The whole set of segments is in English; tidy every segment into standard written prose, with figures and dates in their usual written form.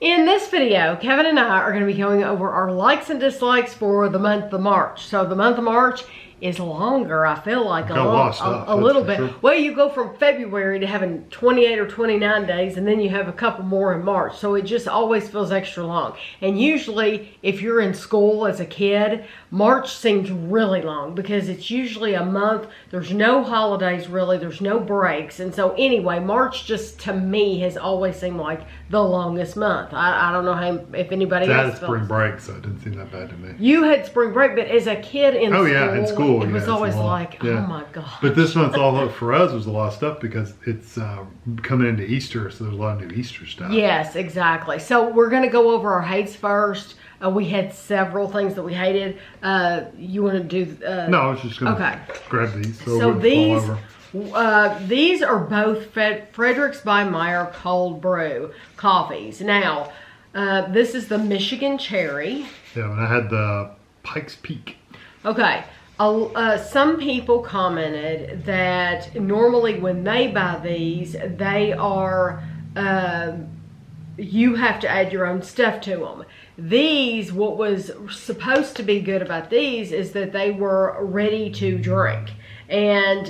In this video, Kevin and I are going to be going over our likes and dislikes for the month of March. So the month of March is longer, I feel like, a little bit. Sure. Well, you go from February to having 28 or 29 days, and then you have a couple more in March. So it just always feels extra long. And usually, if you're in school as a kid, March seems really long because it's usually a month. There's no holidays, really. There's no breaks. And so anyway, March just, to me, has always seemed like the longest month. I don't know if anybody else had spring break, so it didn't seem that bad to me. You had spring break, but as a kid in school, in school, it was always like, oh my God. But this month, all for us, was a lot of stuff because it's coming into Easter, so there's a lot of new Easter stuff. Yes, exactly. So we're going to go over our hates first. We had several things that we hated. You want to do? No, I was just going to grab these. So these are both Frederick's by Meyer cold brew coffees. Now, this is the Michigan Cherry. Yeah, and I had the Pikes Peak. Okay. Some people commented that normally when they buy these, they are, you have to add your own stuff to them. These, what was supposed to be good about these is that they were ready to drink. And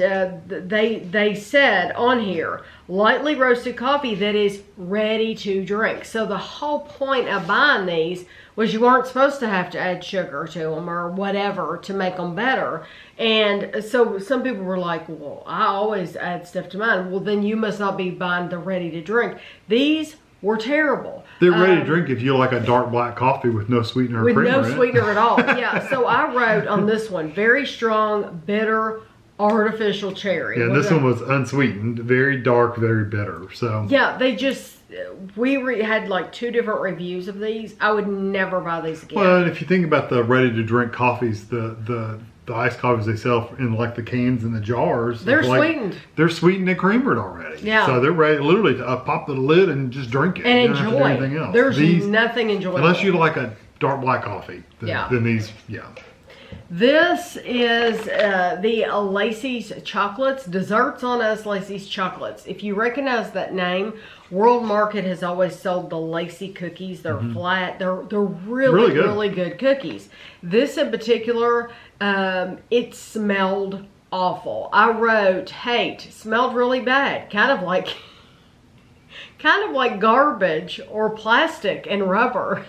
they said on here, lightly roasted coffee that is ready to drink. So the whole point of buying these was you weren't supposed to have to add sugar to them or whatever to make them better. And so some people were like, well, I always add stuff to mine. Well, then you must not be buying the ready to drink. These were terrible. They're ready to drink if you like a dark black coffee with no sweetener or creamer in it. With no sweetener at all. Yeah, so I wrote on this one, very strong, bitter, artificial cherry. Yeah, this one was unsweetened, very dark, very bitter. So yeah, they just had like 2 different reviews of these. I would never buy these again. Well, and if you think about the ready to drink coffees, the iced coffees they sell in like the cans and the jars, they're sweetened. They're sweetened and creamered already. Yeah. So they're ready literally to pop the lid and just drink it. And enjoy. Anything else. There's nothing enjoyable. Unless you like a dark black coffee. Then these, This is the Laceys chocolates. Desserts on us, Laceys chocolates. If you recognize that name, World Market has always sold the Lacy Cookies. They're flat. They're really good cookies. This in particular, it smelled awful. I wrote hate. Smelled really bad. Kind of like garbage or plastic and rubber.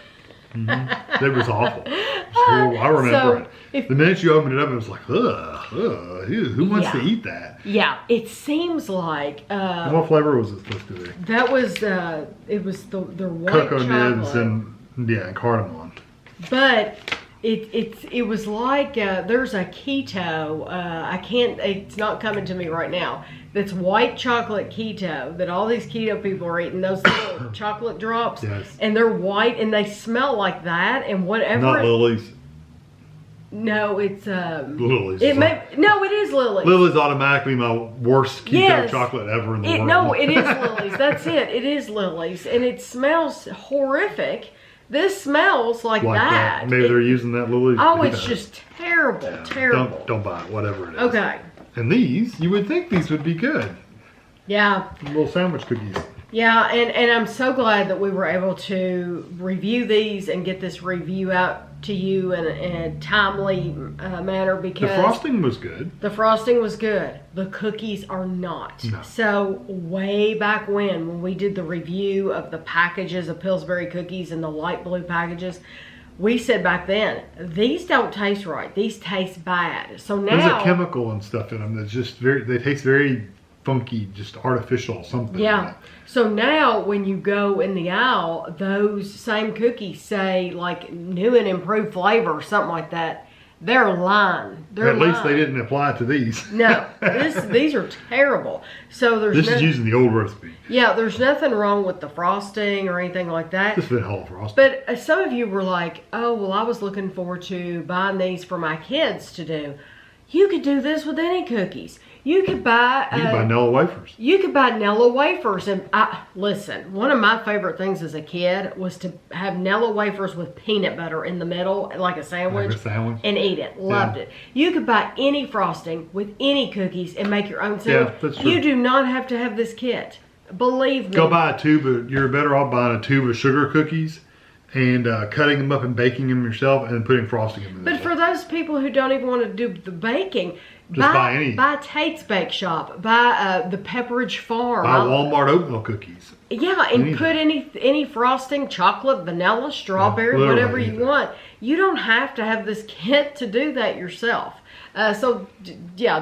It was awful. So I remember it. The minute you opened it up, it was like, ugh, who wants to eat that? Yeah, it seems like. What flavor was it supposed to be? That was it was the white cocoa chocolate. nibs and cardamom. But it was like there's a keto. It's not coming to me right now. That's white chocolate keto that all these keto people are eating, those little chocolate drops. Yes. And they're white and they smell like that and whatever. Not Lily's. No, it's Lily's. it is Lily's. Lily's automatically my worst keto chocolate ever in the world. No, it is Lily's. That's it. It is Lily's, and it smells horrific. This smells like that. Maybe they're using that Lily's. Oh, it's just terrible, terrible. Don't buy it, whatever it is. Okay. And these, you would think these would be good. Yeah. Little sandwich cookies. Yeah, and I'm so glad that we were able to review these and get this review out to you in a timely manner because... The frosting was good. The frosting was good. The cookies are not. No. So way back when we did the review of the packages of Pillsbury cookies and the light blue packages, we said back then, these don't taste right. These taste bad. So now... There's a chemical and stuff in them that's just they taste very funky, just artificial something. Yeah. So now when you go in the aisle, those same cookies say like new and improved flavor or something like that. They're lying. At least they didn't apply it to these. No, these are terrible. So this is using the old recipe. Yeah, there's nothing wrong with the frosting or anything like that. Just a bit whole frosting. But some of you were like, oh, well, I was looking forward to buying these for my kids to do. You could do this with any cookies. You could buy Nella wafers. You could buy Nella wafers. And listen, one of my favorite things as a kid was to have Nella wafers with peanut butter in the middle, like a sandwich. Like a sandwich. And eat it. Loved it. You could buy any frosting with any cookies and make your own sandwich. Yeah, that's true. You do not have to have this kit. Believe me. Go buy a tube. You're better off buying a tube of sugar cookies and cutting them up and baking them yourself and putting frosting in them. But for those people who don't even want to do the baking, buy Tate's Bake Shop, buy the Pepperidge Farm. Buy Walmart oatmeal cookies. Yeah, and put any frosting, chocolate, vanilla, strawberry, whatever you want. You don't have to have this kit to do that yourself. Don't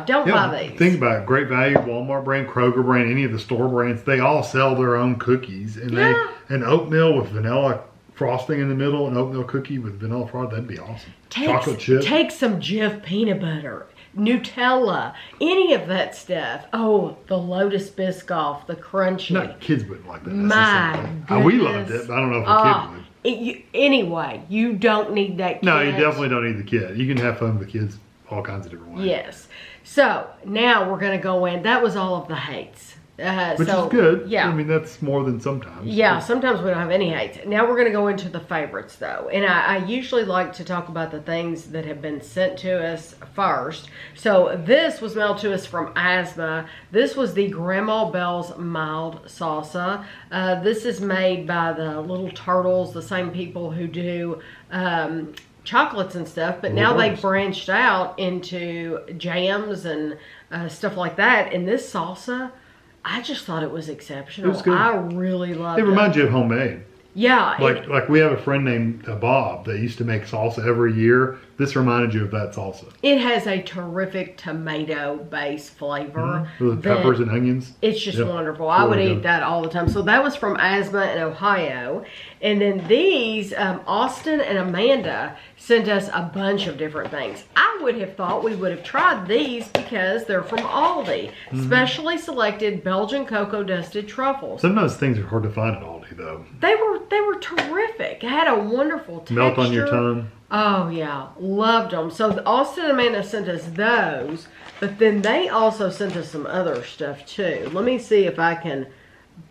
buy these. Think about it. Great Value, Walmart brand, Kroger brand, any of the store brands, they all sell their own cookies. And an oatmeal with vanilla frosting in the middle, an oatmeal cookie with vanilla frosting, that'd be awesome. Chocolate chip. Take some Jif peanut butter, Nutella, any of that stuff. Oh, the Lotus Biscoff, the crunchy. No, kids wouldn't like that. My goodness. We loved it, but I don't know if a kid would. Anyway, you don't need that kit. No, you definitely don't need the kit. You can have fun with kids all kinds of different ways. Yes. So, now we're going to go in. That was all of the hates. Which is good. Yeah. I mean, that's more than sometimes. Yeah, sometimes we don't have any hates. Now we're going to go into the favorites, though. And I usually like to talk about the things that have been sent to us first. So this was mailed to us from Asthma. This was the Grandma Bell's Mild Salsa. This is made by the Little Turtles, the same people who do chocolates and stuff. But now they've branched out into jams and stuff like that. And this salsa, I just thought it was exceptional. It was good. I really loved it. It reminds you of homemade. Yeah. Like we have a friend named Bob that used to make salsa every year. This reminded you of that salsa. It has a terrific tomato-based flavor. With peppers and onions. It's just wonderful. I would eat that all the time. So that was from Asthma in Ohio. And then these, Austin and Amanda sent us a bunch of different things. I would have thought we would have tried these because they're from Aldi. Specially selected Belgian cocoa dusted truffles. Sometimes things are hard to find at Aldi though. They were terrific. It had a wonderful texture. Melt on your tongue. Oh yeah, loved them. So Austin and Amanda sent us those, but then they also sent us some other stuff too. Let me see if I can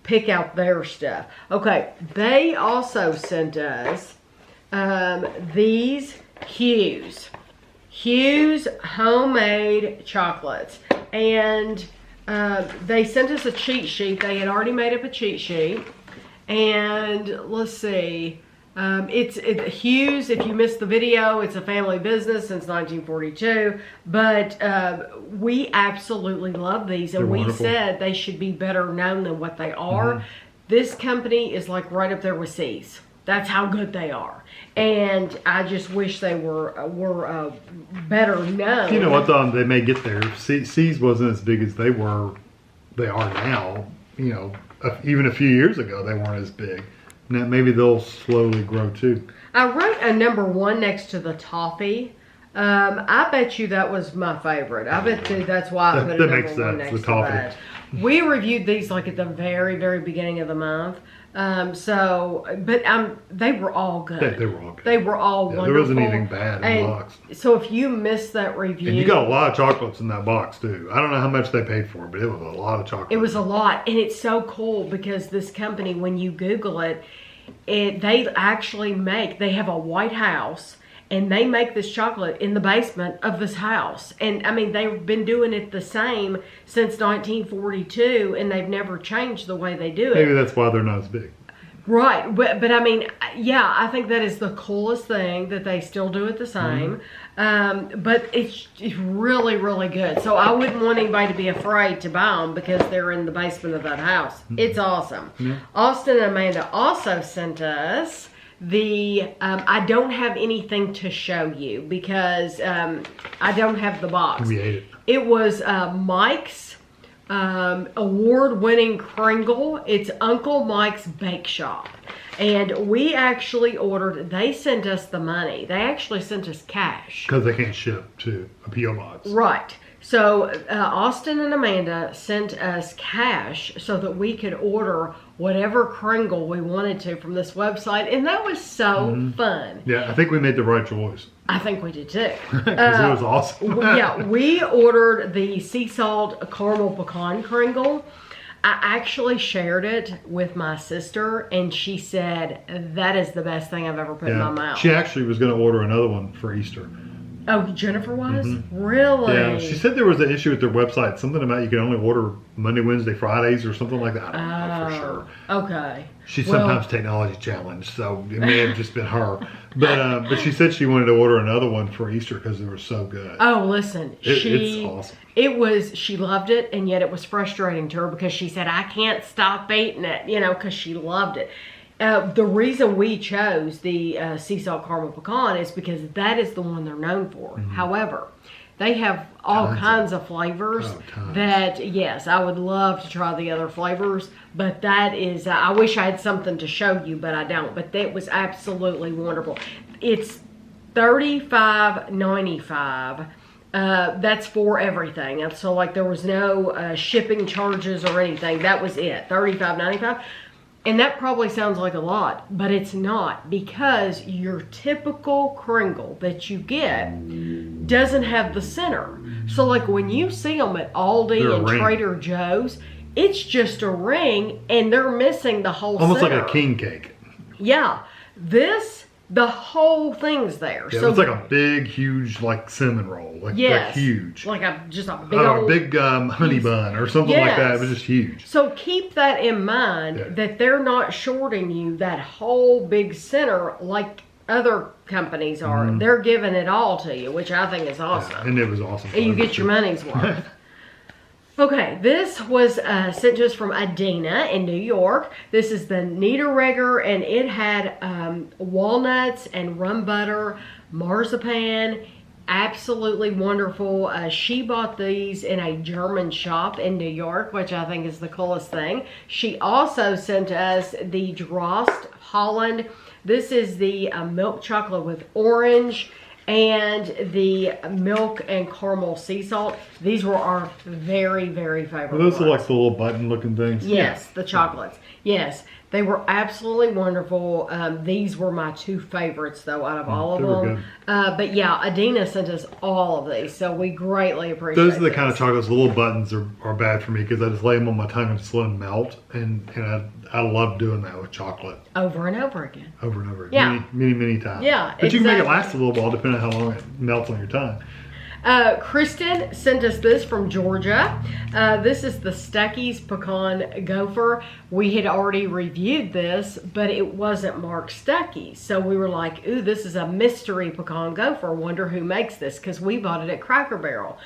pick out their stuff. Okay, they also sent us these Hugh's homemade chocolates, and they sent us a cheat sheet. They had already made up a cheat sheet, and let's see. It's Hugh's. If you missed the video, it's a family business since 1942. But we absolutely love these, and we said they should be better known than what they are. This company is like right up there with Laceys. That's how good they are, and I just wish they were better known. You know what? They may get there. Laceys wasn't as big as they are now. You know, even a few years ago, they weren't as big. Now, maybe they'll slowly grow too. I wrote a #1 next to the toffee. I bet you that was my favorite. I bet you that's why I put a #1 next to that. We reviewed these like at the very, very beginning of the month. They were all good. They were all good. They were all wonderful. There wasn't anything bad in the box. So if you missed that review. And you got a lot of chocolates in that box too. I don't know how much they paid for it, but it was a lot of chocolate. It was a lot. And it's so cool because this company, when you Google it, they actually they have a White House, and they make this chocolate in the basement of this house. And I mean, they've been doing it the same since 1942, and they've never changed the way they do it. Maybe that's why they're not as big. Right, but I mean, yeah, I think that is the coolest thing that they still do it the same. But it's really, really good. So I wouldn't want anybody to be afraid to buy them because they're in the basement of that house. It's awesome. Austin and Amanda also sent us I don't have anything to show you because I don't have the box. We ate it. It was Mike's award-winning Kringle. It's Uncle Mike's Bake Shop. And we actually ordered, they sent us the money. They actually sent us cash. Because they can't ship to a P.O. box. Right. So Austin and Amanda sent us cash so that we could order whatever Kringle we wanted to from this website. And that was so fun. Yeah, I think we made the right choice. I think we did too. Because it was awesome. Yeah, we ordered the sea salt caramel pecan Kringle. I actually shared it with my sister, and she said, that is the best thing I've ever put in my mouth. She actually was going to order another one for Easter. Oh, Jennifer was? Really? Yeah, she said there was an issue with their website. Something about you can only order Monday, Wednesday, Fridays or something like that. sure. Okay. She's sometimes technology challenged, so it may have just been her. But she said she wanted to order another one for Easter because they were so good. Oh, listen. It's awesome. She loved it, and yet it was frustrating to her because she said, I can't stop eating it, because she loved it. The reason we chose the sea salt caramel pecan is because that is the one they're known for. Mm-hmm. However, they have all kinds of flavors that, yes, I would love to try the other flavors, but that is, I wish I had something to show you, but I don't. But that was absolutely wonderful. It's $35.95. That's for everything. And so, like, there was no shipping charges or anything. That was it, $35.95. And that probably sounds like a lot, but it's not, because your typical Kringle that you get doesn't have the center. So like when you see them at Aldi and Trader Joe's, it's just a ring and they're missing the whole almost center. Like a king cake. Yeah. The whole thing's there. Yeah, so it's like a big, huge, like cinnamon roll. Like huge. Like just a big old... a big honey bun or something like that. It was just huge. So keep that in mind, that they're not shorting you that whole big center like other companies are. Mm-hmm. They're giving it all to you, which I think is awesome. Yeah, and it was awesome. And you get your money's worth. Okay, this was sent to us from Adina in New York. This is the Niederreger, and it had walnuts and rum butter, marzipan. Absolutely wonderful. She bought these in a German shop in New York, which I think is the coolest thing. She also sent us the Drost Holland. This is the milk chocolate with orange and the milk and caramel sea salt. These were our very, very favorite Those ones. are like the little button looking things? Yes, the chocolates. Yes, they were absolutely wonderful. These were my two favorites, though, out of all of them. But yeah, Adina sent us all of these, so we greatly appreciate Those are the kind of chocolates, the little buttons are bad for me because I just lay them on my tongue and just let them melt. And I love doing that with chocolate. Over and over again. Over and over. Yeah. Many times. Yeah, But you can make it last a little while depending on how long it melts on your tongue. Kristen sent us this from Georgia. This is the Stuckey's Pecan Gopher. We had already reviewed this, but it wasn't marked Stuckey's. So we were like, ooh, this is a mystery pecan gopher. Wonder who makes this, because we bought it at Cracker Barrel.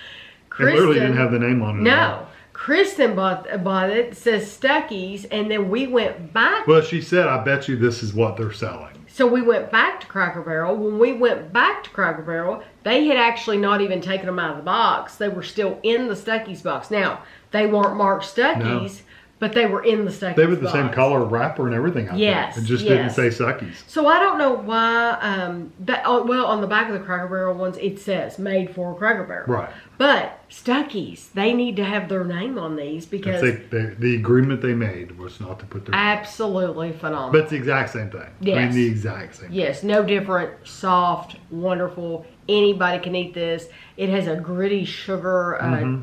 It literally didn't have the name on it. No. Kristen bought it. It says Stuckey's, and then we went back. Well, she said, I bet you this is what they're selling. So we went back to Cracker Barrel. When we went back to Cracker Barrel, they had actually not even taken them out of the box. They were still in the Stuckey's box. Now, they weren't marked Stuckey's, but they were in the Stuckey's box. They were the same color wrapper and everything out there. It just didn't say Stuckey's. So I don't know why, well, on the back of the Cracker Barrel ones, it says made for Cracker Barrel. Right. But Stuckey's, they need to have their name on these because... the agreement they made was not to put their name. Absolutely phenomenal. But it's the exact same thing. Yes. I mean, the exact same thing. Yes, no different, soft, wonderful. Anybody can eat this. It has a gritty sugar.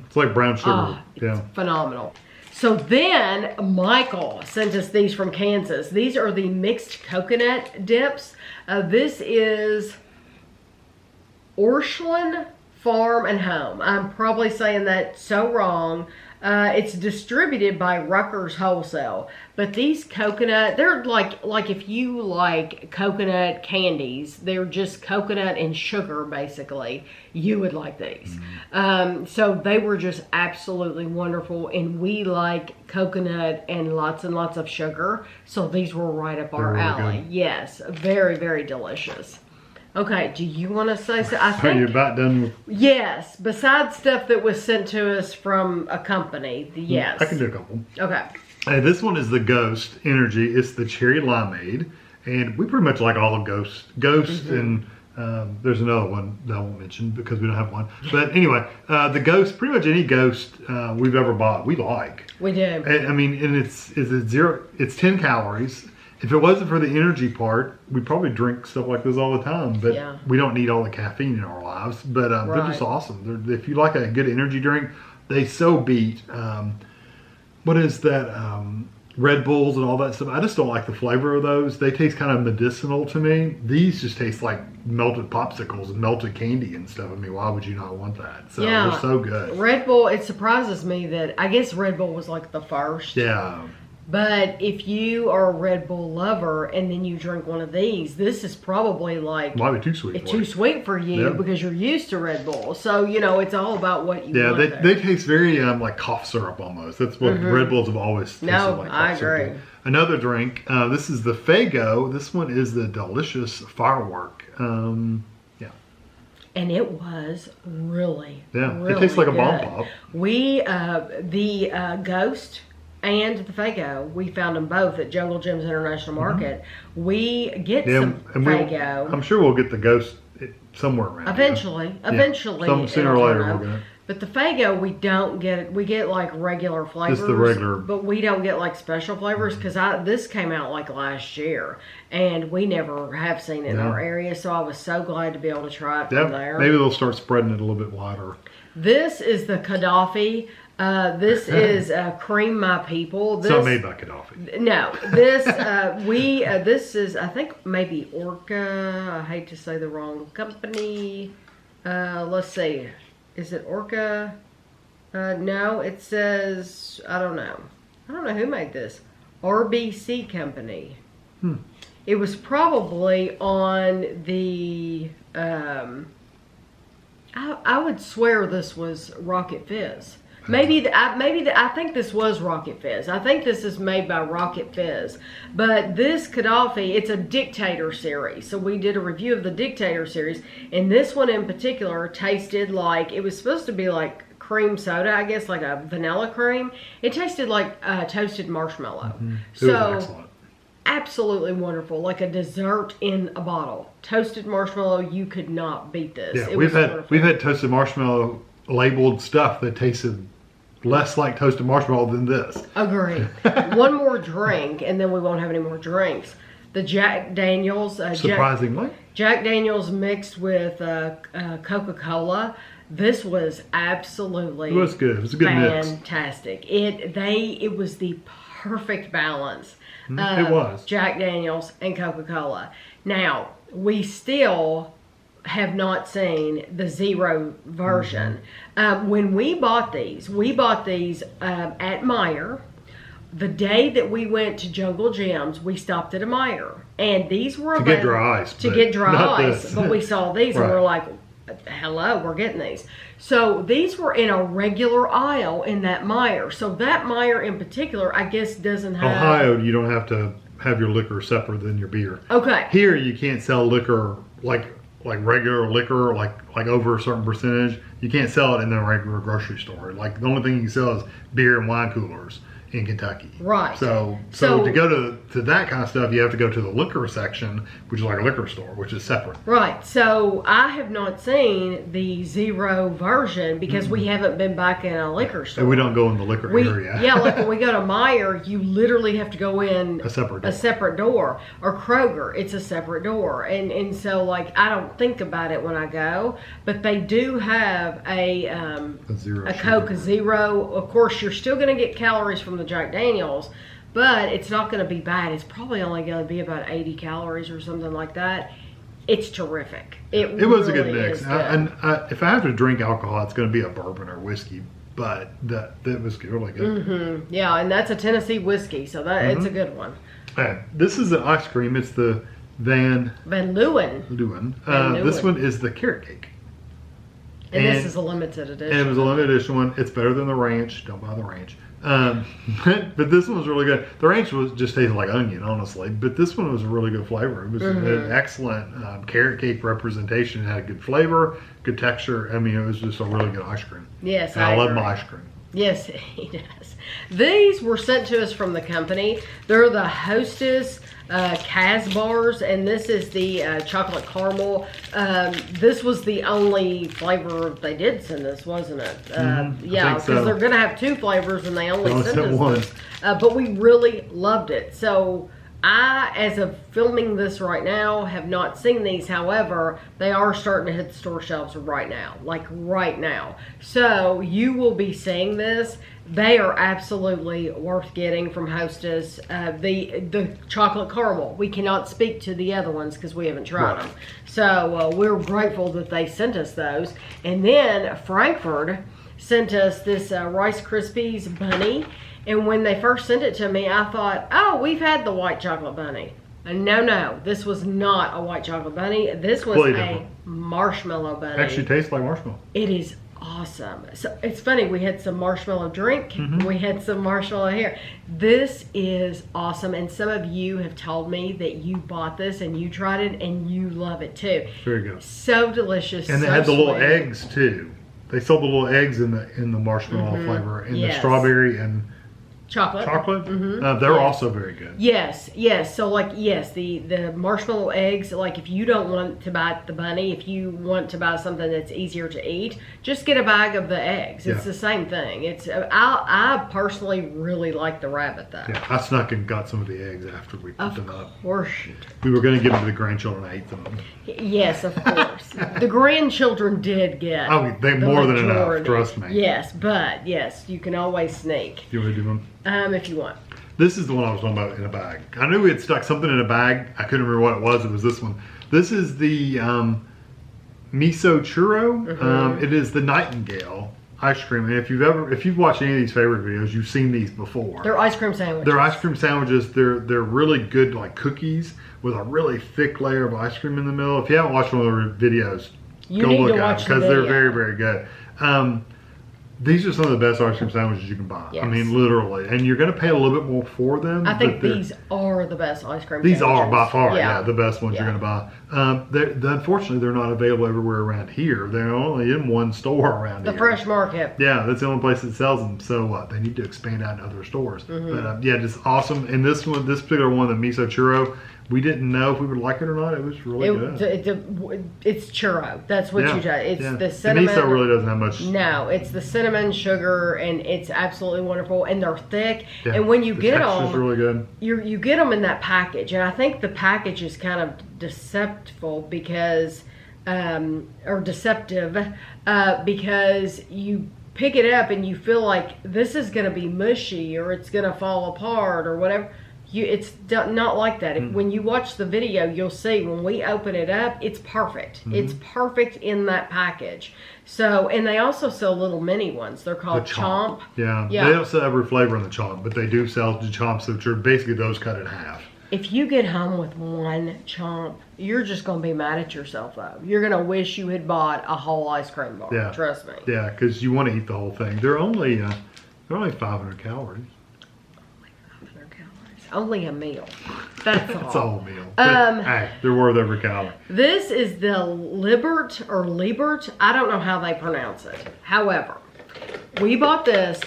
It's like brown sugar. It's phenomenal. So then Michael sent us these from Kansas. These are the mixed coconut dips. This is Orscheln Farm and Home. I'm probably saying that so wrong. It's distributed by Rutgers Wholesale. But these coconut, they're like if you like coconut candies, they're just coconut and sugar basically. You would like these. So they were just absolutely wonderful, and we like coconut and lots of sugar. So these were right up our alley. Good. Yes, very, very delicious. Okay, do you want to say so? I think, are you about done with... Yes, besides stuff that was sent to us from a company, yes. I can do a couple. Okay. This one is the Ghost Energy. It's the cherry limeade. And we pretty much like all of Ghost and there's another one that I won't mention because we don't have one. But anyway, the Ghost, pretty much any Ghost we've ever bought, we like. We do. I mean, and it's 10 calories. If it wasn't for the energy part, we'd probably drink stuff like this all the time. But we don't need all the caffeine in our lives. But they're just awesome. If you like a good energy drink, they so beat, what is that, Red Bulls and all that stuff. I just don't like the flavor of those. They taste kind of medicinal to me. These just taste like melted popsicles and melted candy and stuff. I mean, why would you not want that? So they're so good. Red Bull, it surprises me that, I guess Red Bull was like the first. Yeah. But if you are a Red Bull lover and then you drink one of these, this is probably like... Might be too sweet It's too sweet for you because you're used to Red Bull. So, you know, it's all about what you want. Yeah, they taste very like cough syrup almost. That's what Red Bulls have always tasted like. I agree. Another drink, this is the Faygo. This one is the Delicious Firework. And it was really, really it tastes like good. A bomb pop. We, the Ghost and the Faygo, we found them both at Jungle Jim's International Market. We get some Faygo. I'm sure we'll get the Ghost somewhere around. Eventually. Sooner or later we'll get it. But the Faygo, we don't get, we get like regular flavors. Just the regular. But we don't get like special flavors because this came out like last year. And we never have seen it in our area. So I was so glad to be able to try it from there. Maybe they'll start spreading it a little bit wider. This is the Gaddafi. This is Cream My People. This, it's not made by Gaddafi. No. This, this is, I think, maybe Orca. I hate to say the wrong company. Let's see. Is it Orca? No, it says, I don't know. I don't know who made this. RBC Company. It was probably on the, I would swear this was Rocket Fizz. I think this was Rocket Fizz. I think this is made by Rocket Fizz. But this Gaddafi, it's a Dictator series. So we did a review of the Dictator series. And this one in particular tasted like, it was supposed to be like cream soda, I guess, like a vanilla cream. It tasted like toasted marshmallow. It was excellent. Absolutely wonderful. Like a dessert in a bottle. Toasted marshmallow, you could not beat this. Yeah, we've had toasted marshmallow labeled stuff that tasted less like toasted marshmallow than this. Agreed. One more drink, and then we won't have any more drinks. The Jack Daniels. Surprisingly. Jack Daniels mixed with Coca-Cola. This was absolutely It was good. It was a good mix. Fantastic. It was the perfect balance. It was. Jack Daniels and Coca-Cola. Now, we still have not seen the zero version. When we bought these at Meijer. The day that we went to Jungle Jim's, we stopped at a Meijer. And these were to get dry ice. But we saw these and we're like, hello, we're getting these. So these were in a regular aisle in that Meijer. So that Meijer in particular, I guess, doesn't have... Ohio, you don't have to have your liquor separate than your beer. Okay. Here, you can't sell liquor like regular liquor, like over a certain percentage. You can't sell it in a regular grocery store. Like the only thing you can sell is beer and wine coolers in Kentucky. Right. So to go to that kind of stuff, you have to go to the liquor section, which is like a liquor store, which is separate. Right. So I have not seen the zero version because we haven't been back in a liquor store. And we don't go in the liquor area. Yeah, like when we go to Meijer, you literally have to go in a separate door. Or Kroger, it's a separate door. And so like I don't think about it when I go, but they do have a Coke Zero. Of course, you're still going to get calories from the Jack Daniels, but it's not going to be bad. It's probably only going to be about 80 calories or something like that. It's terrific. It was really a good mix. And if I have to drink alcohol, it's going to be a bourbon or whiskey, but that was really good. Yeah, and that's a Tennessee whiskey, so it's a good one. This is an ice cream. It's the Van Leeuwen. This one is the carrot cake. And this is a limited edition. And it was a limited edition one. It's better than the ranch. Don't buy the ranch. But this one was really good. The ranch just tasted like onion, honestly. But this one was a really good flavor. It was an excellent carrot cake representation. It had a good flavor, good texture. I mean, it was just a really good ice cream. Yes, and I love my ice cream. Yes, he does. These were sent to us from the company. They're the Hostess Kaz bars, and this is the chocolate caramel. This was the only flavor they did send us, wasn't it? Yeah, because they're going to have two flavors, and they only sent us one. But we really loved it. So I, as of filming this right now, have not seen these. However, they are starting to hit the store shelves right now, like right now. So you will be seeing this. They are absolutely worth getting from Hostess. The chocolate caramel. We cannot speak to the other ones because we haven't tried them. So we're grateful that they sent us those. And then Frankfurt sent us this Rice Krispies bunny. And when they first sent it to me, I thought, oh, we've had the white chocolate bunny. And no, this was not a white chocolate bunny. This was a marshmallow bunny. Actually tastes like marshmallow. It is awesome. So it's funny, we had some marshmallow drink, we had some marshmallow here. This is awesome, and some of you have told me that you bought this and you tried it and you love it too. Very good. So delicious. And they had the little eggs too. They sold the little eggs in the marshmallow flavor, in the strawberry and chocolate. They're also very good. Yes. So like, the marshmallow eggs, like if you don't want to buy the bunny, if you want to buy something that's easier to eat, just get a bag of the eggs. It's the same thing. It's I personally really like the rabbit though. Yeah, I snuck and got some of the eggs after we put them up. Of course. We were going to give them to the grandchildren. I ate them. Yes, of course. The grandchildren did get. Oh, they more than enough. Trust me. Yes, but yes, you can always sneak. You want to do them? If you want. This is the one I was talking about in a bag. I knew we had stuck something in a bag. I couldn't remember what it was. It was this one. This is the miso churro. It is the Nightingale Ice Cream. And if you've watched any of these favorite videos, you've seen these before. They're ice cream sandwiches. They're ice cream sandwiches. They're really good, like cookies with a really thick layer of ice cream in the middle. If you haven't watched one of their videos, go look at them because they're very, very good. These are some of the best ice cream sandwiches you can buy. Yes. I mean, literally. And you're going to pay a little bit more for them. I think these are the best ice cream sandwiches. These are by far, the best ones you're going to buy. Unfortunately, they're not available everywhere around here. They're only in one store around here. The Fresh Market. Yeah, that's the only place that sells them. So they need to expand out in other stores. But just awesome. And this particular one, the miso churro, we didn't know if we would like it or not. It was really good. It's churro. That's what you do. It's the cinnamon. The miso really doesn't have much. No, it's the cinnamon, sugar, and it's absolutely wonderful. And they're thick. Yeah, and when you the get them, really good. You get them in that package, and I think the package is kind of deceptive because you pick it up and you feel like this is going to be mushy or it's going to fall apart or whatever. It's not like that. When you watch the video, you'll see when we open it up, it's perfect. It's perfect in that package. So, and they also sell little mini ones. They're called Chomp. Yeah. They don't sell every flavor in the Chomp, but they do sell the Chomps, which are basically those cut in half. If you get home with one Chomp, you're just going to be mad at yourself, though. You're going to wish you had bought a whole ice cream bar. Yeah. Trust me. Yeah, because you want to eat the whole thing. They're only 500 calories. Only a meal. That's all. It's all a meal. But, hey, they're worth every calorie. This is the Libert or Libert. I don't know how they pronounce it. However, we bought this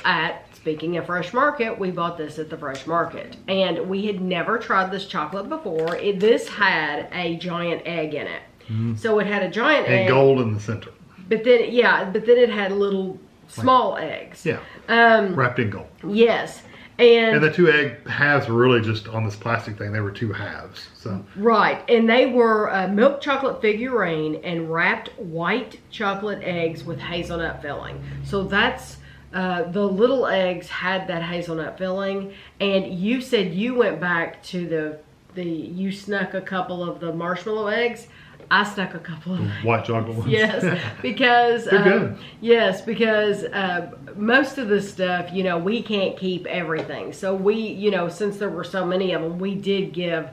speaking of Fresh Market, we bought this at the Fresh Market. And we had never tried this chocolate before. This had a giant egg in it. So it had a giant egg. And gold in the center. But then it had little small eggs. Yeah. Wrapped in gold. Yes. And the two egg halves were really just on this plastic thing. They were two halves. So right. And they were milk chocolate figurine and wrapped white chocolate eggs with hazelnut filling. So that's the little eggs had that hazelnut filling. And you said you went back to you snuck a couple of the marshmallow eggs. I stuck a couple of white chocolate ones. Yes, because they're good. Yes, because most of the stuff, we can't keep everything. So we, since there were so many of them, we did give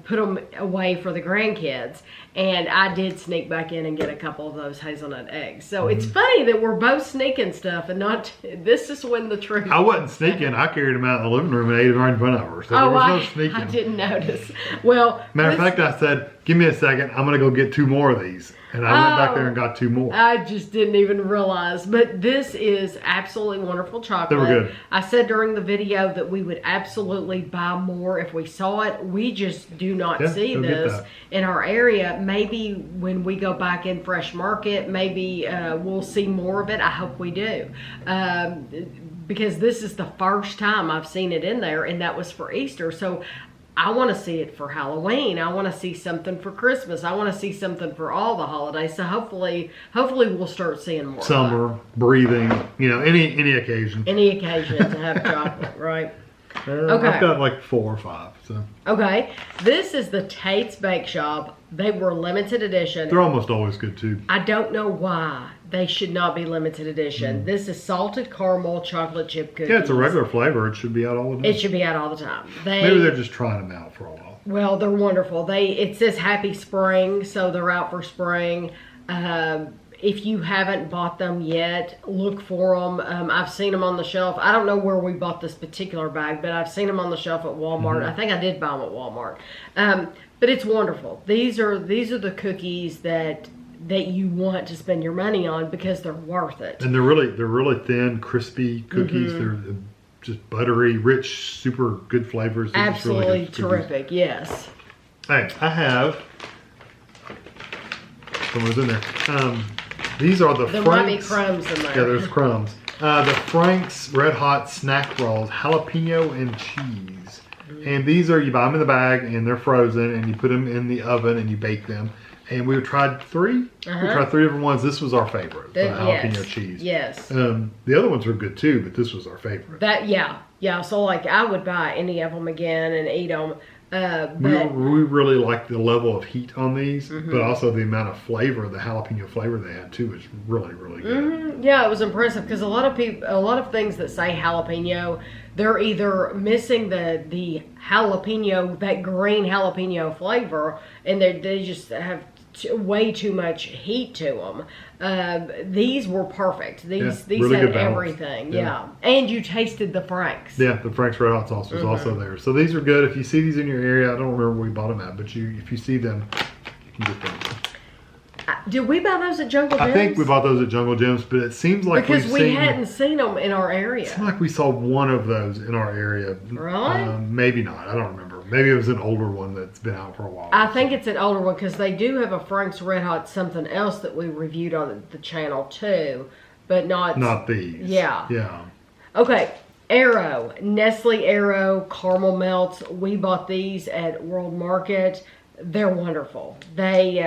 put them away for the grandkids, and I did sneak back in and get a couple of those hazelnut eggs. So it's funny that we're both sneaking stuff and not. This is when the truth. I wasn't sneaking. I carried them out in the living room and ate them right in front of her. So there was no sneaking. I didn't notice. Well, matter of fact, I said, "Give me a second. I'm gonna go get 2 more of these." And I went back there and got 2 more. I just didn't even realize. But this is absolutely wonderful chocolate. They were good. I said during the video that we would absolutely buy more if we saw it. We just do not see this in our area. Maybe when we go back in Fresh Market, maybe we'll see more of it. I hope we do. Because this is the first time I've seen it in there, and that was for Easter. So I want to see it for Halloween. I want to see something for Christmas. I want to see something for all the holidays. So hopefully we'll start seeing more. Summer, breathing, any occasion. Any occasion to have chocolate, right? Okay. I've got like 4 or 5. So. Okay. This is the Tate's Bake Shop. They were limited edition. They're almost always good too. I don't know why they should not be limited edition. This is salted caramel chocolate chip cookies. Yeah, it's a regular flavor. It should be out all the time. It should be out all the time. Maybe they're just trying them out for a while. Well, they're wonderful. It says Happy Spring, so they're out for spring. If you haven't bought them yet, look for them. I've seen them on the shelf. I don't know where we bought this particular bag, but I've seen them on the shelf at Walmart. I think I did buy them at Walmart. But it's wonderful. These are the cookies that you want to spend your money on because they're worth it. And they're really thin, crispy cookies. They're just buttery, rich, super good flavors. They're absolutely really good terrific. Yes. Hey, I have. Someone's in there. These are the There Frank's. might be crumbs in there. Yeah, there's crumbs. The Frank's Red Hot Snack Rolls, jalapeno and cheese. And these are, you buy them in the bag and they're frozen and you put them in the oven and you bake them. And we tried 3. We tried 3 different ones. This was our favorite, the jalapeno cheese. Yes. The other ones were good too, but this was our favorite. Yeah. So like I would buy any of them again and eat them. We really like the level of heat on these, but also the amount of flavor, the jalapeno flavor they had too, is really, really good. Yeah, it was impressive because a lot of things that say jalapeno, they're either missing the jalapeno, that green jalapeno flavor, and they just have way too much heat to them. These were perfect. These really had good balance. everything. Yeah, and you tasted the Frank's. Yeah, the Frank's Red Hot sauce was also there. So these are good. If you see these in your area, I don't remember where we bought them at, but if you see them, you can get them. Did we buy those at Jungle Gyms? I think we bought those at Jungle Gyms, but it seems like because we hadn't seen them in our area. It seemed like we saw one of those in our area. Really? Maybe not. I don't remember. Maybe it was an older one that's been out for a while. I think it's an older one because they do have a Frank's Red Hot something else that we reviewed on the channel too, but not these. Yeah. Yeah. Okay. Aero, Nestle Aero caramel melts. We bought these at World Market. They're wonderful. They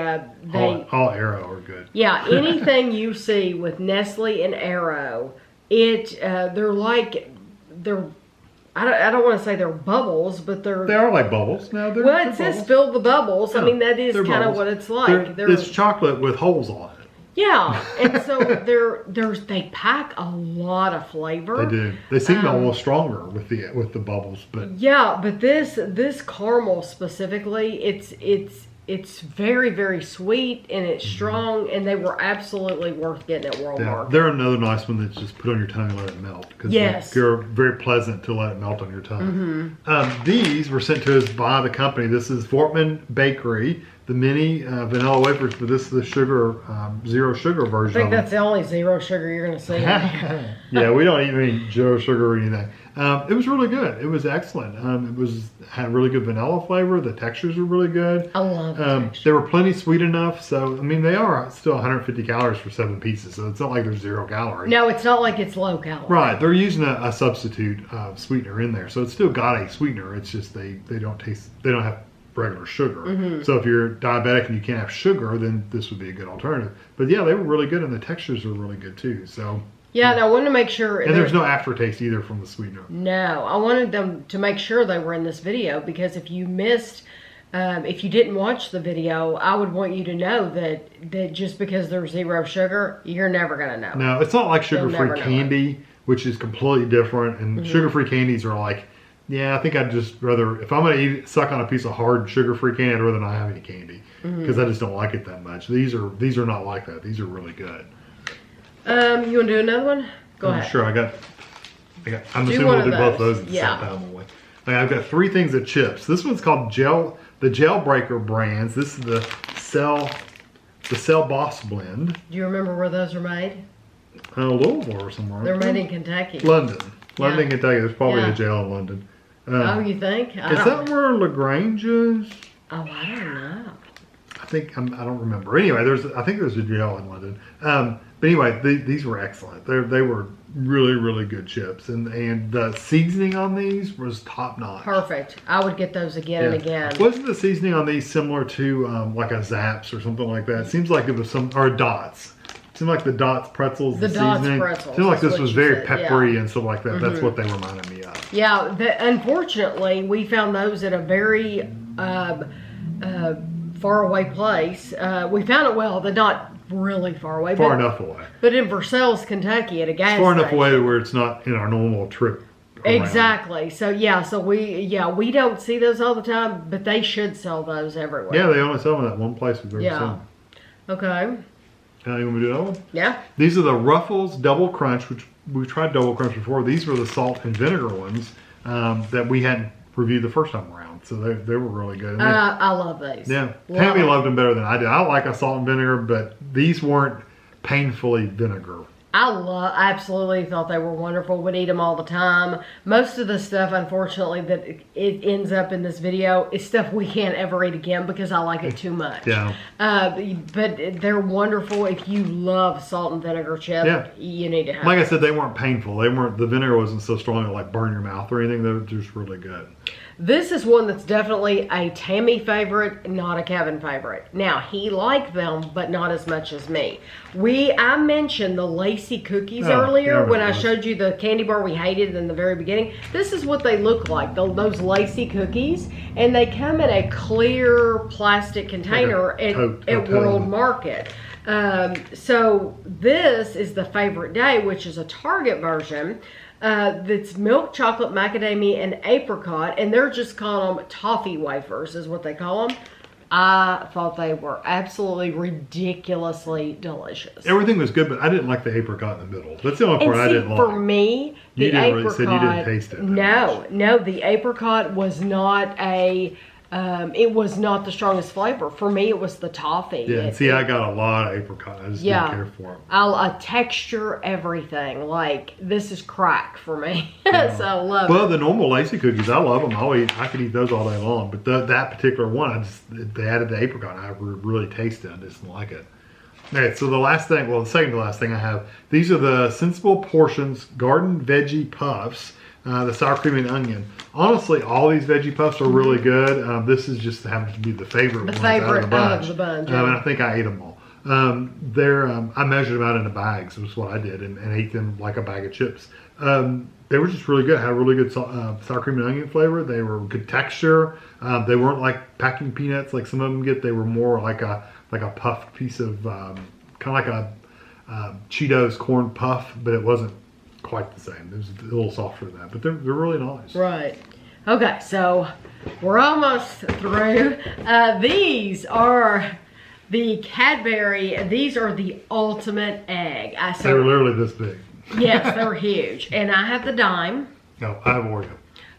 all Aero are good. Yeah, anything you see with Nestle and Aero, they're I don't want to say they're bubbles, but they are like bubbles. No, it says fill the bubbles. Yeah, I mean that is kind of what it's like. It's chocolate with holes on it. Yeah, and so they pack a lot of flavor. They do. They seem almost stronger with the bubbles, but yeah, but this caramel specifically, it's very, very sweet and it's strong, and they were absolutely worth getting at World Market. They're another nice one that's just put on your tongue and let it melt because they're very pleasant to let it melt on your tongue. These were sent to us by the company. This is Fortman Bakery. The mini vanilla wafers, but this is the zero sugar version. I think that's the only zero sugar you're going to see. Yeah, we don't even eat zero sugar or anything. It was really good. It was excellent. Had really good vanilla flavor. The textures were really good. I love the texture. They were plenty sweet enough. So, I mean, they are still 150 calories for 7 pieces. So it's not like there's 0 calories. No, it's not like it's low calorie. Right. They're using a substitute sweetener in there. So it's still got a sweetener. It's just they don't have regular sugar. So if you're diabetic and you can't have sugar, then this would be a good alternative. But yeah, they were really good, and the textures were really good too. So yeah, and I wanted to make sure. And there's no aftertaste either from the sweetener. No, I wanted them to make sure they were in this video because if you missed, if you didn't watch the video, I would want you to know that just because there's 0 sugar, you're never gonna know. No, it's not like sugar-free candy, which is completely different. And sugar-free candies are like, yeah, I think I'd just rather, if I'm going to suck on a piece of hard sugar-free candy, I'd rather not have any candy because I just don't like it that much. These are not like that. These are really good. You want to do another one? Go ahead. Sure, I'm assuming we'll do both of those at the same time. I've got 3 things of chips. This one's called the Jailbreaker brands. This is the Cell Boss blend. Do you remember where those are made? Louisville or somewhere. They're made in Kentucky. London, Kentucky. There's probably a jail in London. Oh, you think? Is that where LaGrange is? Oh, I don't know. I don't remember. Anyway, I think there's a jail in London. But anyway, these were excellent. They were really, really good chips, and the seasoning on these was top notch. Perfect. I would get those again and again. Wasn't the seasoning on these similar to like a Zapp's or something like that? It seems like it was or Dots. It seemed like the Dots pretzels. The Dots pretzels. It seemed like this was very peppery and stuff like that. That's what they reminded me of. Yeah, unfortunately, we found those at a very far away place. We found it, well, they're not really far away. Far enough away. But in Versailles, Kentucky at a gas station. Far enough away where it's not in our normal trip around. Exactly. So, we don't see those all the time, but they should sell those everywhere. Yeah, they only sell them at that one place we've ever seen them. Okay. You want me to do that one? Yeah. These are the Ruffles Double Crunch, which we've tried Double Crunch before. These were the salt and vinegar ones that we hadn't reviewed the first time around. So they were really good. I love these. Yeah. Tammy loved them better than I did. I like a salt and vinegar, but these weren't painfully vinegar. I absolutely thought they were wonderful. Would eat them all the time. Most of the stuff, unfortunately, that it ends up in this video is stuff we can't ever eat again because I like it too much. Yeah. But they're wonderful. If you love salt and vinegar chips, you need to have Like I said, they weren't painful. The vinegar wasn't so strong it like burn your mouth or anything. They were just really good. This is one that's definitely a Tammy favorite, not a Kevin favorite. Now, he liked them, but not as much as me. I mentioned the Lacy Cookies earlier when I showed you the candy bar we hated in the very beginning. This is what they look like, those Lacy Cookies. And they come in a clear plastic container at World Market. So this is the Favorite Day, which is a Target version. That's milk chocolate, macadamia, and apricot, and they're just calling them toffee wafers is what they call them. I thought they were absolutely ridiculously delicious. Everything was good, but I didn't like the apricot in the middle. That's the only part I didn't like. For me, the apricot... You didn't taste it. No, the apricot was not a... it was not the strongest flavor. For me, it was the toffee. Yeah, I got a lot of apricot. I just didn't care for them. I'll texture everything. Like, this is crack for me. So I love it. Well, the normal Lacy Cookies, I love them. I could eat those all day long. But that particular one, they added the apricot. I really tasted it. I just didn't like it. Okay, so the second to last thing I have, these are the Sensible Portions Garden Veggie Puffs. The sour cream and onion. Honestly, all these veggie puffs are really good. This is just happens to be the favorite one out of the bunch. And I think I ate them all. I measured them out into bags. Was what I did, and ate them like a bag of chips. They were just really good. Had a really good sour cream and onion flavor. They were good texture. They weren't like packing peanuts like some of them get. They were more like a puffed piece of kind of like a Cheetos corn puff, but it wasn't quite the same. It was a little softer than that, but they're really nice. Right. Okay, so we're almost through. These are the Cadbury. These are the ultimate egg. They were literally this big. Yes, they were huge. And I have the dime. No, I have Oreo.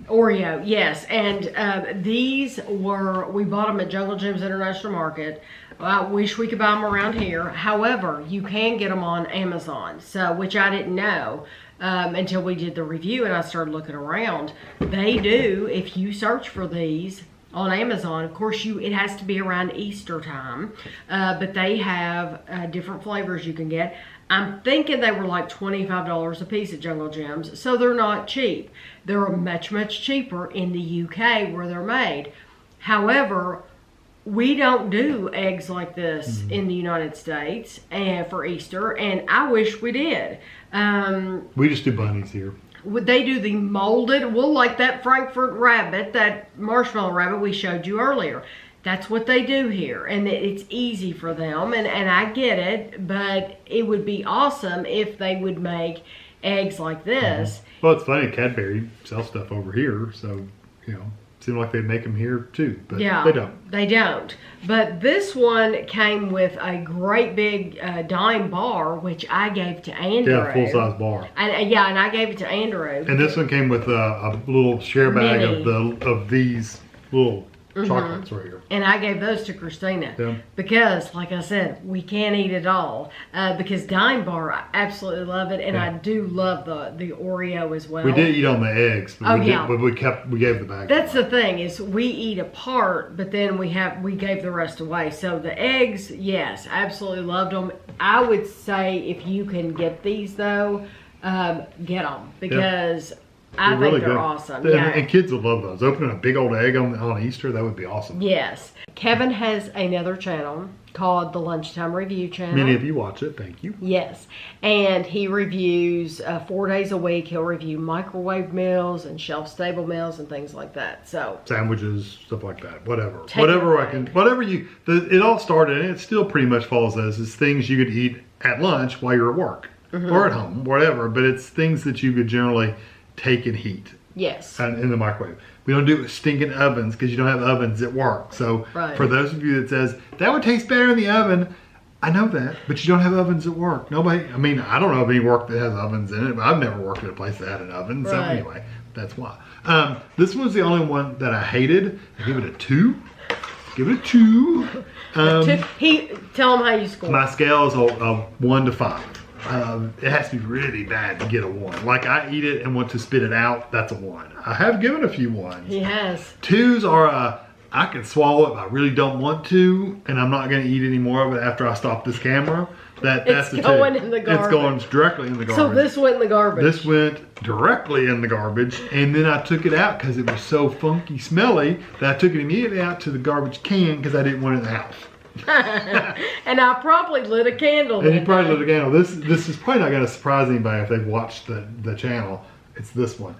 Oreo, yes. And these we bought them at Jungle Jim's International Market. I wish we could buy them around here. However, you can get them on Amazon, which I didn't know. Until we did the review and I started looking around. They do, if you search for these on Amazon, of course it has to be around Easter time, but they have different flavors you can get. I'm thinking they were like $25 a piece at Jungle Jim's, so they're not cheap. They're much, much cheaper in the UK where they're made. However, we don't do eggs like this in the United States for Easter, and I wish we did. We just do bunnies here. They do the molded, like that Frankfurt rabbit, that marshmallow rabbit we showed you earlier. That's what they do here, and it's easy for them, and I get it, but it would be awesome if they would make eggs like this. Well, it's funny, Cadbury sells stuff over here, so, seemed like they'd make them here too, but they don't. They don't. But this one came with a great big dime bar, which I gave to Andrew. Yeah, full-size bar. And I gave it to Andrew. And this one came with a little share bag of these little chocolates right here. And I gave those to Christina. Yeah. Because, like I said, we can't eat it all. Because Dime Bar, I absolutely love it. And I do love the Oreo as well. We did eat on the eggs. But we gave the bag. That's the thing, is we eat a part, but then we gave the rest away. So the eggs, yes, absolutely loved them. I would say if you can get these though, get them. Because I think they're awesome. And kids will love those. Opening a big old egg on Easter, that would be awesome. Yes. Kevin has another channel called the Lunchtime Review Channel. Many of you watch it, thank you. Yes. And he reviews 4 days a week. He'll review microwave meals and shelf-stable meals and things like that. So sandwiches, stuff like that. Whatever it all started, and it still pretty much follows as is things you could eat at lunch while you're at work or at home, whatever. But it's things that you could generally take and heat. Yes. In the microwave. We don't do it with stinking ovens because you don't have ovens at work. So for those of you that says, that would taste better in the oven, I know that, but you don't have ovens at work. Nobody, I mean, I don't know of any work that has ovens in it, but I've never worked at a place that had an oven. So anyway, that's why. This was the only one that I hated. I give it a 2. Give it a 2. Tell him how you score. My scale is a 1 to 5. It has to be really bad to get a 1. Like I eat it and want to spit it out, that's a 1. I have given a few 1s. He has. 2s are I can swallow it, but I really don't want to, and I'm not going to eat any more of it after I stop this camera. That's the 2. It's going in the garbage. It's going directly in the garbage. So this went in the garbage. This went directly in the garbage, and then I took it out because it was so funky smelly that I took it immediately out to the garbage can because I didn't want it in the house. And I probably lit a candle. And you probably lit a candle. This is probably not going to surprise anybody if they've watched the channel. It's this one,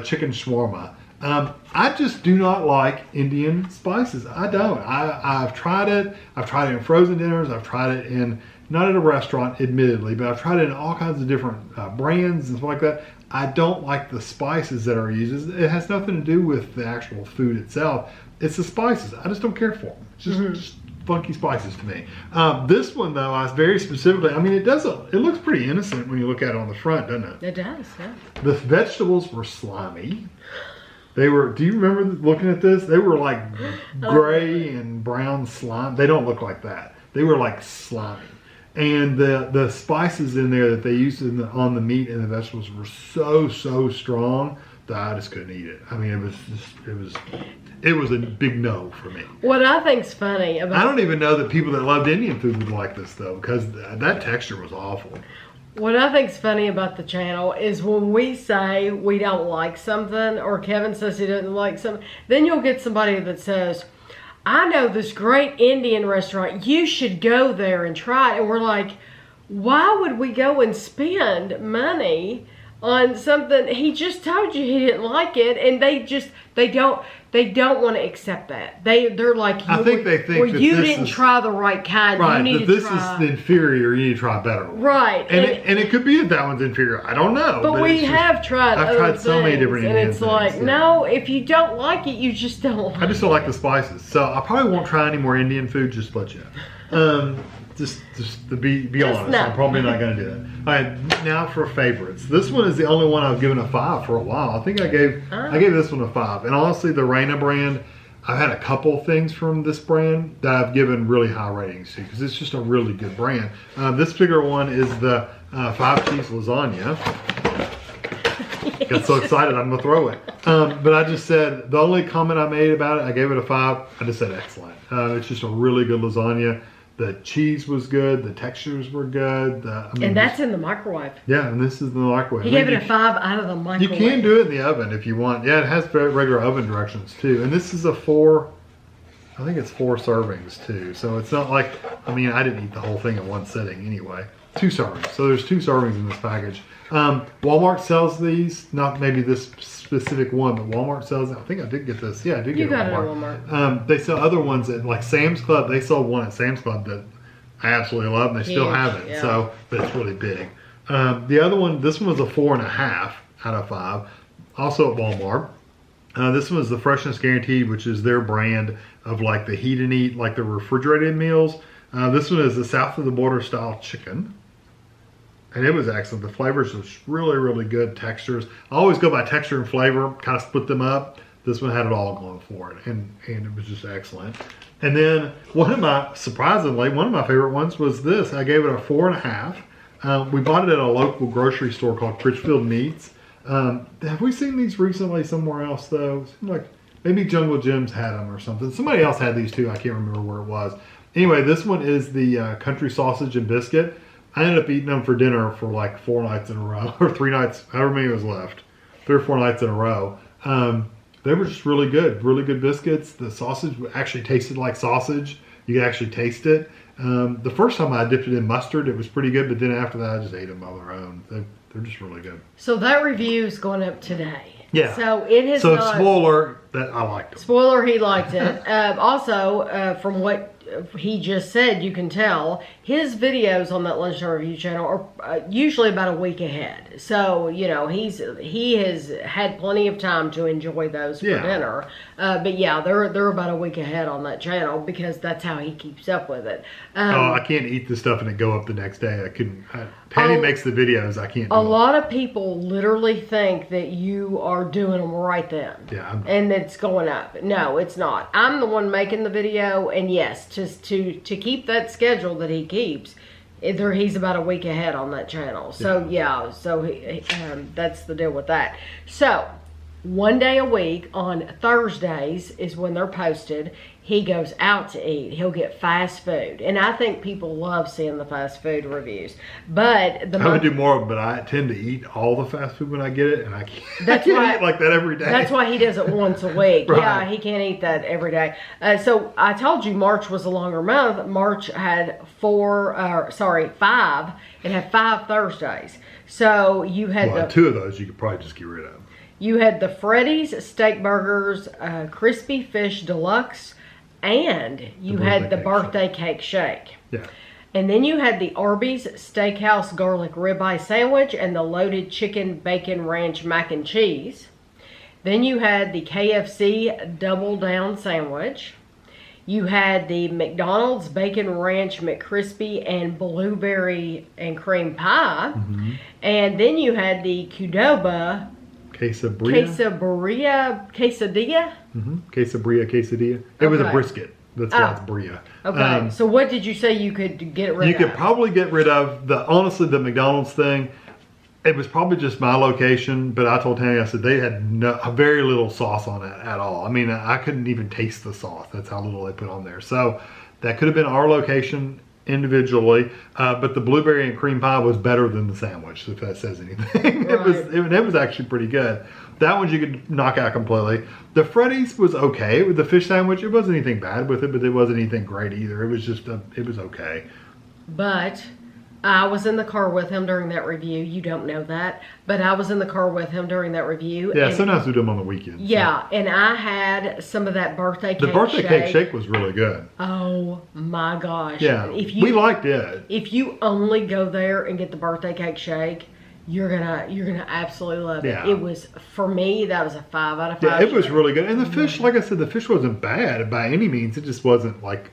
chicken shawarma. I just do not like Indian spices. I don't. I've tried it. I've tried it in frozen dinners. I've tried it in, not at a restaurant, admittedly, but I've tried it in all kinds of different brands and stuff like that. I don't like the spices that are used. It has nothing to do with the actual food itself. It's the spices. I just don't care for them. It's just funky spices to me. This one though, I very specifically, I mean, it looks pretty innocent when you look at it on the front, doesn't it? It does, yeah. The vegetables were slimy. They were, do you remember looking at this? They were like gray and brown slime. They don't look like that. They were like slimy. And the spices in there that they used on the meat and the vegetables were so strong that I just couldn't eat it. I mean, it was a big no for me. What I think's funny about... I don't even know that people that loved Indian food would like this though, because that texture was awful. What I think's funny about the channel is when we say we don't like something, or Kevin says he doesn't like something, then you'll get somebody that says, I know this great Indian restaurant, you should go there and try it. And we're like, why would we go and spend money on something? He just told you he didn't like it, and they don't want to accept that. They're like, I think they think that you didn't try the right kind. Right, you need that this is the inferior. You need to try a better one. Right, and it could be that one's inferior. I don't know. But we have tried. I've tried so many different Indian things, and it's like, no, if you don't like it, you just don't like it. I just don't like the spices, so I probably won't try any more Indian food. Just to let you know. Just to be honest, no. I'm probably not going to do that. All right, now for favorites. This one is the only one I've given a 5 for a while. I think I gave this one a 5. And honestly, the Rayna brand, I've had a couple things from this brand that I've given really high ratings to because it's just a really good brand. This particular one is the 5-cheese lasagna. Got so excited I'm gonna throw it. But I just said, the only comment I made about it, I gave it a 5. I just said excellent. It's just a really good lasagna. The cheese was good. The textures were good. And that's in the microwave. Yeah, and this is in the microwave. He gave it a 5 out of the microwave. You can do it in the oven if you want. Yeah, it has regular oven directions too. And this is a 4, I think it's 4 servings too. So it's not like, I mean, I didn't eat the whole thing in one sitting anyway. 2 servings. So there's 2 servings in this package. Walmart sells these, not maybe this specific one, but Walmart sells it. I think I did get this. Yeah, I did get it at Walmart. They sell other ones at like Sam's Club. They sold one at Sam's Club that I absolutely love, and they still have it. Yeah. So, but it's really big. The other one, this one was a 4.5 out of 5. Also at Walmart. This one is the Freshness Guaranteed, which is their brand of like the heat and eat, like the refrigerated meals. This one is the south of the border style chicken. And it was excellent. The flavors was really good. Textures. I always go by texture and flavor, kind of split them up. This one had it all going for it. And it was just excellent. And then surprisingly, one of my favorite ones was this. I gave it a 4.5. We bought it at a local grocery store called Critchfield Meats. Have we seen these recently somewhere else though? It seemed like maybe Jungle Jim's had them or something. Somebody else had these too. I can't remember where it was. Anyway, this one is the country sausage and biscuit. I ended up eating them for dinner for like 4 nights in a row, or 3 nights, however many was left. 3 or 4 nights in a row. They were just really good biscuits. The sausage actually tasted like sausage. You could actually taste it. The first time I dipped it in mustard, it was pretty good, but then after that, I just ate them on their own. They're just really good. So that review is going up today. Yeah. So it has not... spoiler, that I liked it. Spoiler, he liked it. Also, from what he just said, you can tell his videos on that Lunchtime Review channel are usually about a week ahead. So, you know, he has had plenty of time to enjoy those for dinner. But yeah, they're about a week ahead on that channel because that's how he keeps up with it. I can't eat this stuff and it go up the next day. I couldn't. Penny makes the videos. I can't do a lot of people literally think that you are doing them right then. Yeah. And it's going up. No, it's not. I'm the one making the video, and yes, just to keep that schedule that he keeps, he's about a week ahead on that channel. So that's the deal with that. So 1 day a week on Thursdays is when they're posted. He goes out to eat. He'll get fast food. And I think people love seeing the fast food reviews. But I would do more of them, but I tend to eat all the fast food when I get it, and I can't eat like that every day. That's why he does it once a week. Right. Yeah, he can't eat that every day. So I told you March was a longer month. March had 5. It had 5 Thursdays. So you had 2 of those you could probably just get rid of. You had the Freddy's Steak Burgers, Crispy Fish Deluxe, and you had the birthday cake shake. Yeah. And then you had the Arby's Steakhouse Garlic Ribeye Sandwich and the Loaded Chicken Bacon Ranch Mac and Cheese. Then you had the KFC Double Down Sandwich. You had the McDonald's Bacon Ranch McCrispy and Blueberry and Cream Pie. Mm-hmm. And then you had the Qdoba Quesadilla. Mm-hmm. Quesadilla. It was a brisket. That's why it's bria. Okay. So what did you say you could get rid of? You could probably get rid of honestly the McDonald's thing. It was probably just my location, but I told Tammy, I said they had very little sauce on it at all. I mean, I couldn't even taste the sauce. That's how little they put on there. So that could have been our location individually, but the blueberry and cream pie was better than the sandwich, if that says anything. Right. It was actually pretty good. That one you could knock out completely. The Freddy's was okay with the fish sandwich. It wasn't anything bad with it, but it wasn't anything great either. It was just it was okay. But I was in the car with him during that review. You don't know that, but I was in the car with him during that review. Yeah, sometimes we do them on the weekends. Yeah, and I had some of that birthday cake. The birthday cake shake was really good. Oh my gosh! Yeah, we liked it. If you only go there and get the birthday cake shake, you're gonna absolutely love it. Yeah. It was, for me, that was a 5 out of 5. Yeah, it was really good, and the fish, like I said, the fish wasn't bad by any means. It just wasn't like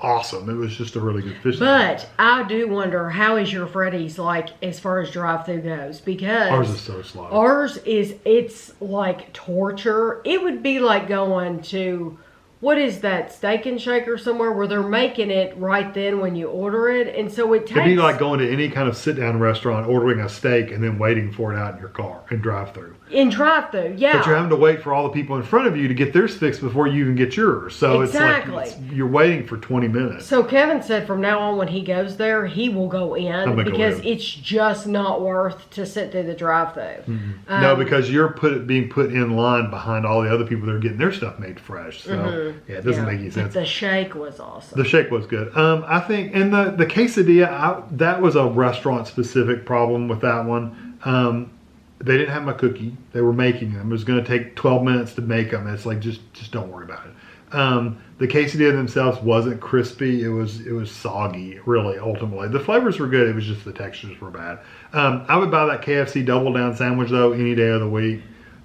awesome. It was just a really good fish. But I do wonder, how is your Freddy's like as far as drive-through goes? Because ours is so slow. Ours is, it's like torture. It would be like going to, what is that, Steak and Shake or somewhere where they're making it right then when you order it, and so it takes. It'd be like going to any kind of sit-down restaurant, ordering a steak, and then waiting for it out in your car in drive-through. In drive-through, yeah. But you're having to wait for all the people in front of you to get theirs fixed before you even get yours. So exactly. It's like you're waiting for 20 minutes. So Kevin said from now on when he goes there, he will go in because it's just not worth to sit through the drive-through. Mm-hmm. No, because you're being put in line behind all the other people that are getting their stuff made fresh. So yeah, it doesn't make any sense. But the shake was awesome. The shake was good. I think, and the quesadilla, that was a restaurant-specific problem with that one. They didn't have my cookie. They were making them. It was going to take 12 minutes to make them. It's like, just don't worry about it. The quesadilla themselves wasn't crispy. It was soggy, really, ultimately. The flavors were good. It was just the textures were bad. I would buy that KFC Double Down sandwich, though, any day of the week.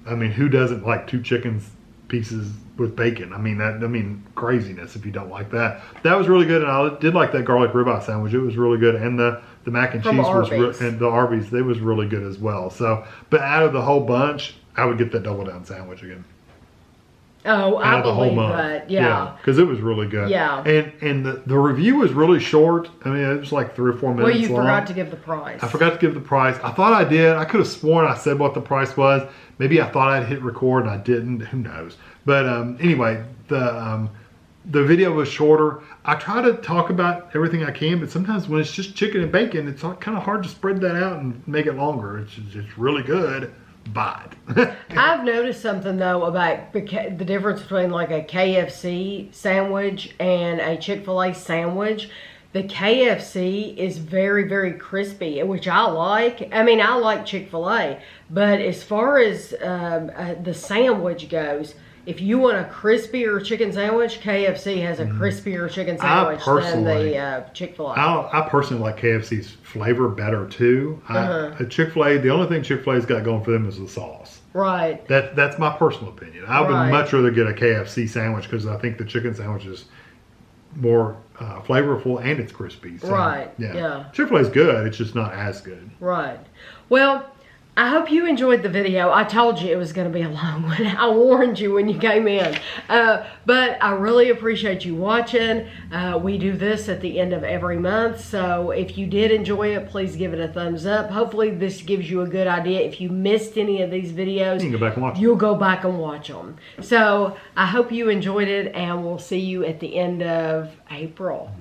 I mean, who doesn't like 2 chicken pieces with bacon? I mean, craziness if you don't like that. That was really good, and I did like that garlic ribeye sandwich. It was really good, and the mac and cheese and the Arby's, they was really good as well. So, but out of the whole bunch, I would get that Double Down sandwich again. Oh, I believe that. Yeah, because it was really good. Yeah, and the review was really short. I mean, it was like 3 or 4 minutes. Well, you forgot to give the price. I forgot to give the price. I thought I did. I could have sworn I said what the price was. Maybe I thought I'd hit record and I didn't. Who knows? But anyway, the video was shorter. I try to talk about everything I can, but sometimes when it's just chicken and bacon, it's kind of hard to spread that out and make it longer. It's really good, buy it. I've noticed something though about the difference between like a KFC sandwich and a Chick-fil-A sandwich. The KFC is very, very crispy, which I like. I mean, I like Chick-fil-A, but as far as the sandwich goes, if you want a crispier chicken sandwich, KFC has a crispier chicken sandwich than the Chick-fil-A. I personally like KFC's flavor better too. Chick-fil-A, the only thing Chick-fil-A's got going for them is the sauce. Right. That's my personal opinion. I would much rather get a KFC sandwich because I think the chicken sandwich is more flavorful and it's crispy. So, right. Yeah. Chick-fil-A's good. It's just not as good. Right. Well, I hope you enjoyed the video. I told you it was going to be a long one. I warned you when you came in. But I really appreciate you watching. We do this at the end of every month. So if you did enjoy it, please give it a thumbs up. Hopefully this gives you a good idea. If you missed any of these videos, you can go back and watch them. You'll go back and watch them. So I hope you enjoyed it, and we'll see you at the end of April.